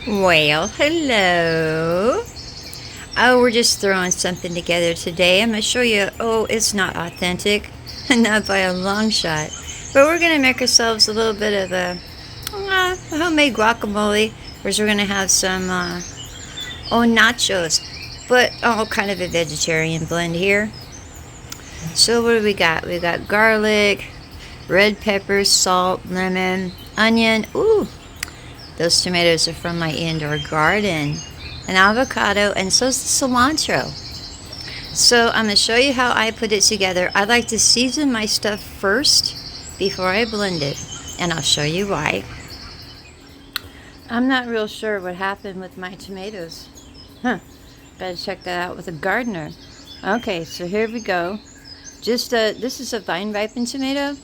Well, hello. Oh, we're just throwing something together today. I'm going to show you. Oh, it's not authentic, not by a long shot. But we're going to make ourselves a little bit of a homemade guacamole. First, we're going to have some nachos, but kind of a vegetarian blend here. So what do we got? We got garlic, red peppers, salt, lemon, onion. Ooh, those tomatoes are from my indoor garden. An avocado, and so's the cilantro. So I'm going to show you how I put it together. I like to season my stuff first before I blend it, and I'll show you why. I'm not real sure what happened with my tomatoes. Better check that out with a gardener. Okay, so here we go. This is a vine ripened tomato.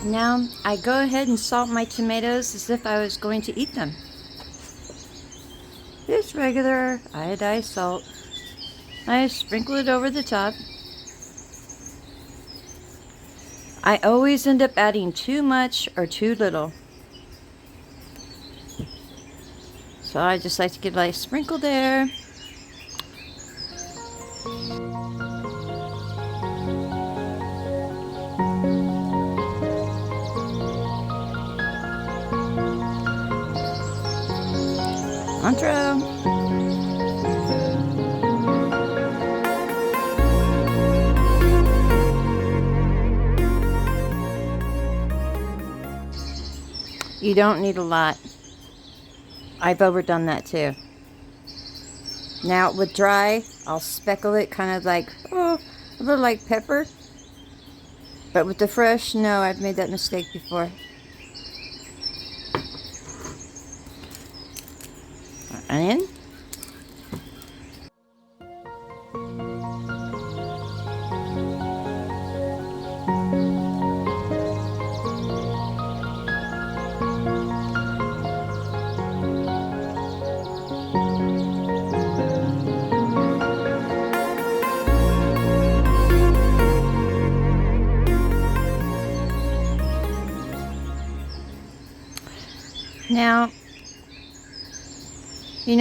Now, I go ahead and salt my tomatoes as if I was going to eat them. Just regular iodized salt. I sprinkle it over the top. I always end up adding too much or too little. So I just like to give a sprinkle there. Intro. You don't need a lot. I've overdone that too. Now with dry, I'll speckle it kind of like, a little like pepper. But with the fresh, no, I've made that mistake before. Onion. Now,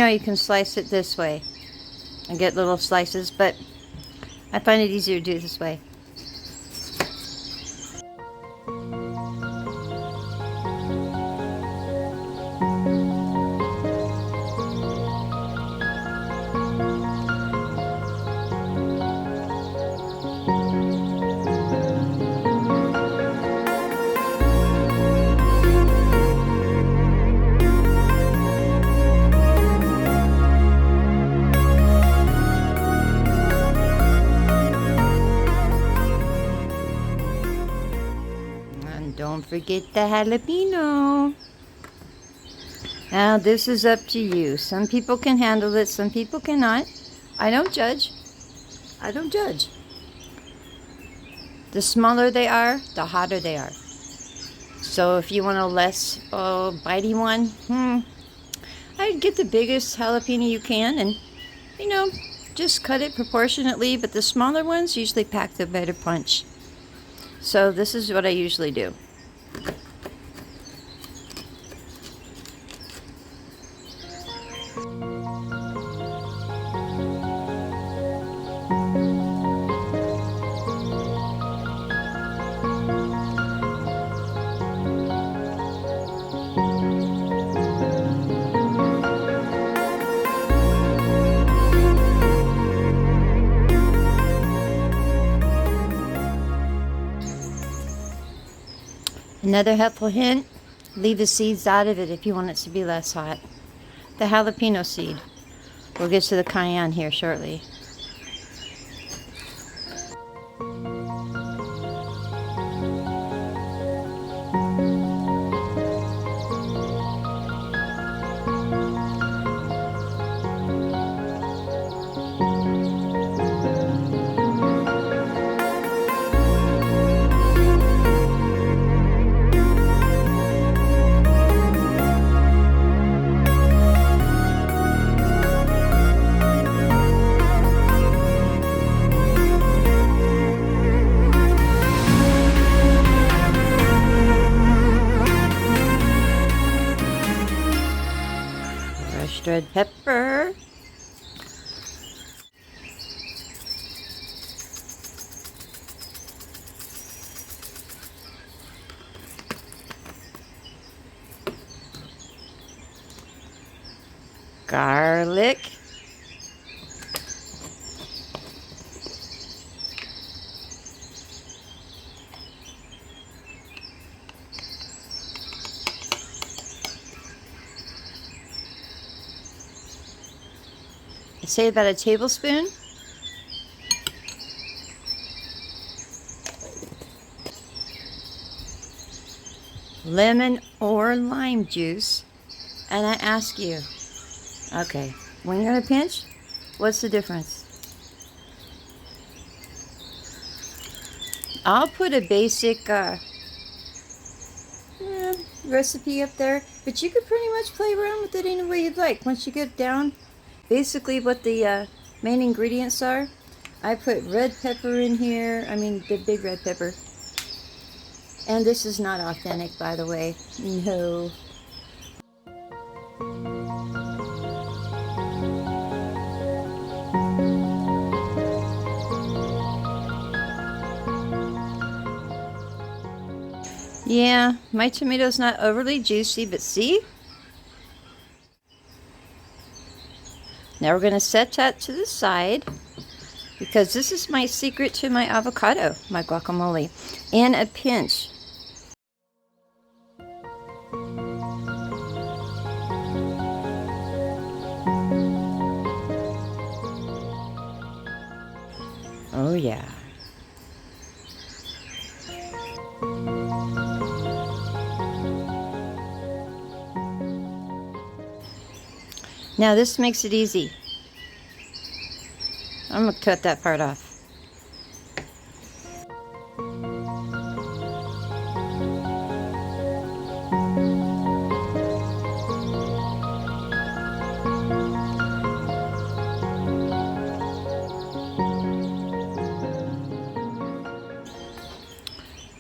you can slice it this way and get little slices, but I find it easier to do it this way. Don't forget the jalapeno. Now this is up to you. Some people can handle it, some people cannot. I don't judge. I don't judge. The smaller they are, the hotter they are. So if you want a less bitey one, I'd get the biggest jalapeno you can and, just cut it proportionately. But the smaller ones usually pack the better punch. So this is what I usually do. Another helpful hint, leave the seeds out of it if you want it to be less hot. The jalapeno seed. We'll get to the cayenne here shortly. Crushed red pepper. Garlic. I say about a tablespoon. Lemon or lime juice. And I ask you, okay, when you're in a pinch, what's the difference? I'll put a basic recipe up there, but you could pretty much play around with it any way you'd like. Once you get down basically what the main ingredients are, I put red pepper in here. I mean the big red pepper. And this is not authentic, by the way. No. Yeah, my tomato's not overly juicy, but see? Now we're going to set that to the side because this is my secret to my avocado, my guacamole, in a pinch. Oh yeah. Now this makes it easy. I'm going to cut that part off.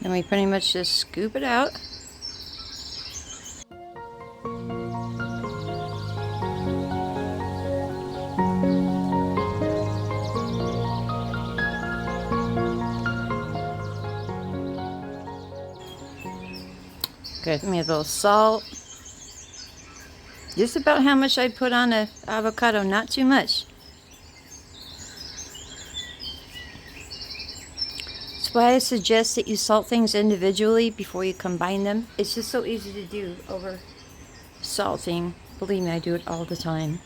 Then we pretty much just scoop it out. Give me a little salt. Just about how much I'd put on an avocado, not too much. That's why I suggest that you salt things individually before you combine them. It's just so easy to do over salting. Believe me, I do it all the time.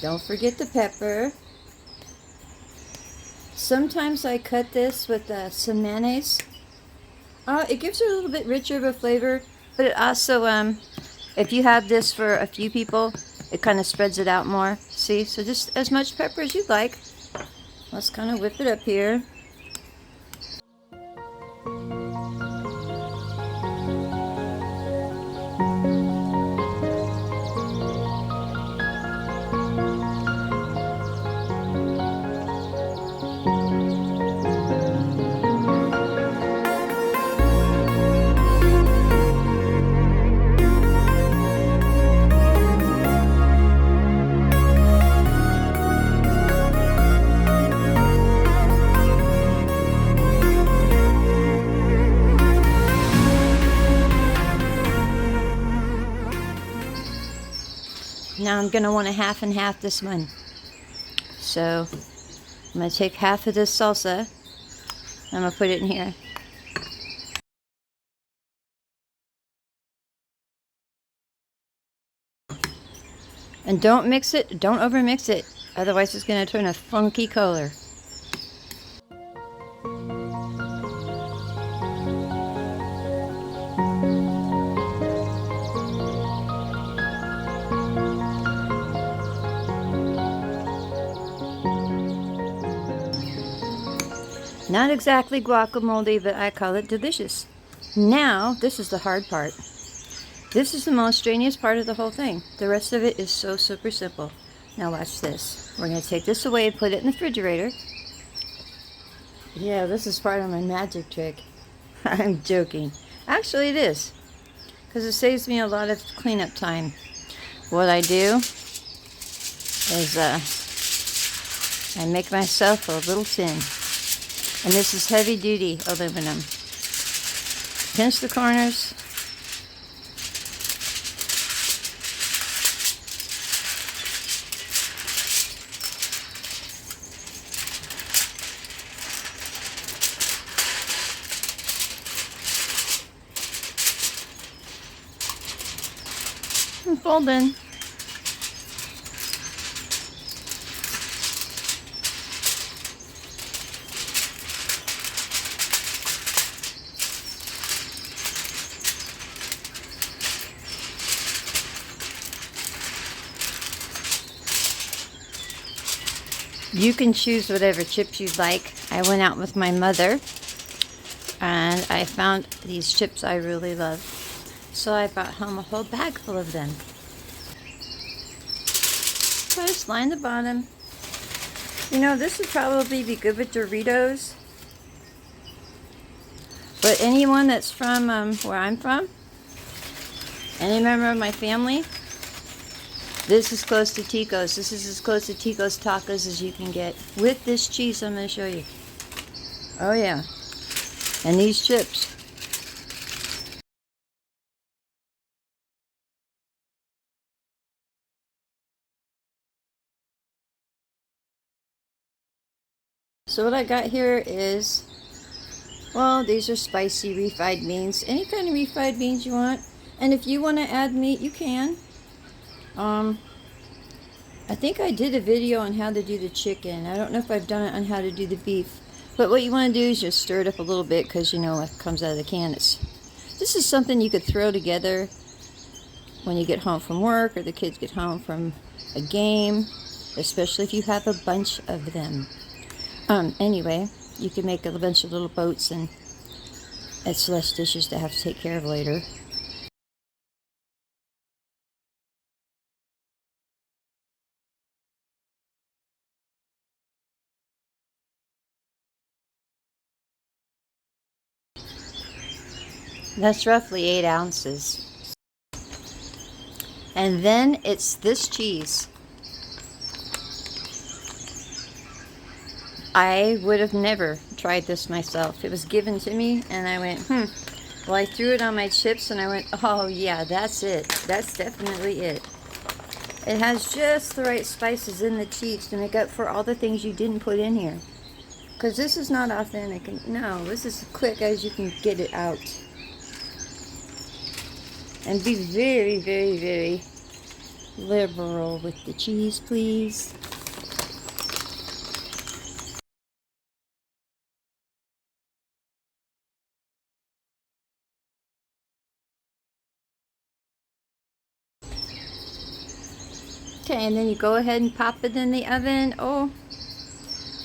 Don't forget the pepper. Sometimes I cut this with some mayonnaise. It gives it a little bit richer of a flavor, but it also, if you have this for a few people, it kind of spreads it out more. See, so just as much pepper as you'd like. Let's kind of whip it up here. Now I'm going to want to half and half this one. So I'm going to take half of this salsa. I'm going to put it in here. And don't mix it, don't over mix it. Otherwise it's going to turn a funky color. Not exactly guacamole, but I call it delicious. Now, this is the hard part. This is the most strenuous part of the whole thing. The rest of it is so super simple. Now watch this. We're going to take this away and put it in the refrigerator. Yeah, this is part of my magic trick. I'm joking. Actually, it is. Because it saves me a lot of cleanup time. What I do is I make myself a little tin. And this is heavy duty aluminum. Pinch the corners. And fold in. You can choose whatever chips you'd like. I went out with my mother and I found these chips I really love. So I brought home a whole bag full of them. Just line the bottom. You know, this would probably be good with Doritos. But anyone that's from where I'm from, any member of my family, this is close to Tico's. This is as close to Tico's tacos as you can get. With this cheese I'm going to show you. Oh yeah. And these chips. So what I got here is, well, these are spicy refried beans. Any kind of refried beans you want. And if you want to add meat, you can. I think I did a video on how to do the chicken. I don't know if I've done it on how to do the beef. But what you want to do is just stir it up a little bit because you know what comes out of the can. This is something you could throw together when you get home from work or the kids get home from a game, especially if you have a bunch of them. Anyway, you can make a bunch of little boats and it's less dishes to have to take care of later. That's roughly 8 ounces. And then it's this cheese. I would have never tried this myself. It was given to me and I went, Well, I threw it on my chips and I went, oh yeah, that's it. That's definitely it. It has just the right spices in the cheese to make up for all the things you didn't put in here. Because this is not authentic. No, this is as quick as you can get it out. And be very, very, very liberal with the cheese, please. Okay, and then you go ahead and pop it in the oven. Oh,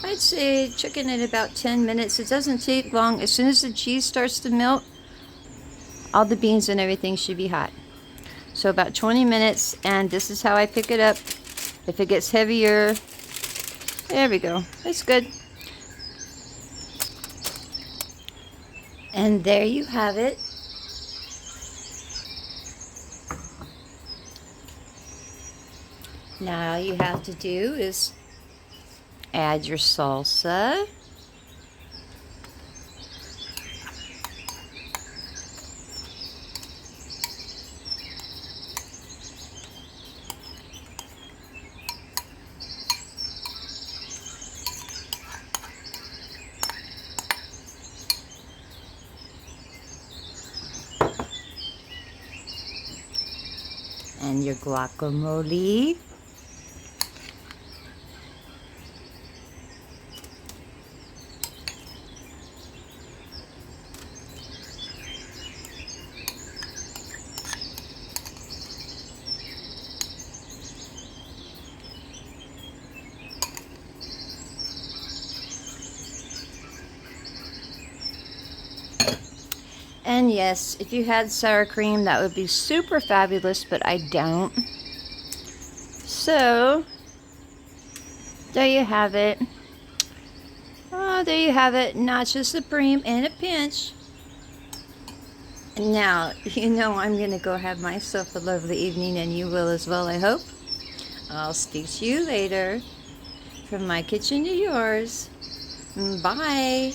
I'd say chicken in about 10 minutes. It doesn't take long. As soon as the cheese starts to melt, all the beans and everything should be hot. So about 20 minutes, and this is how I pick it up. If it gets heavier, there we go. It's good. And there you have it. Now all you have to do is add your salsa. And your guacamole. And yes, if you had sour cream, that would be super fabulous, but I don't. So, there you have it. Oh, there you have it. Nacho Supreme in a pinch. Now, you know I'm going to go have myself a lovely evening, and you will as well, I hope. I'll speak to you later. From my kitchen to yours. Bye.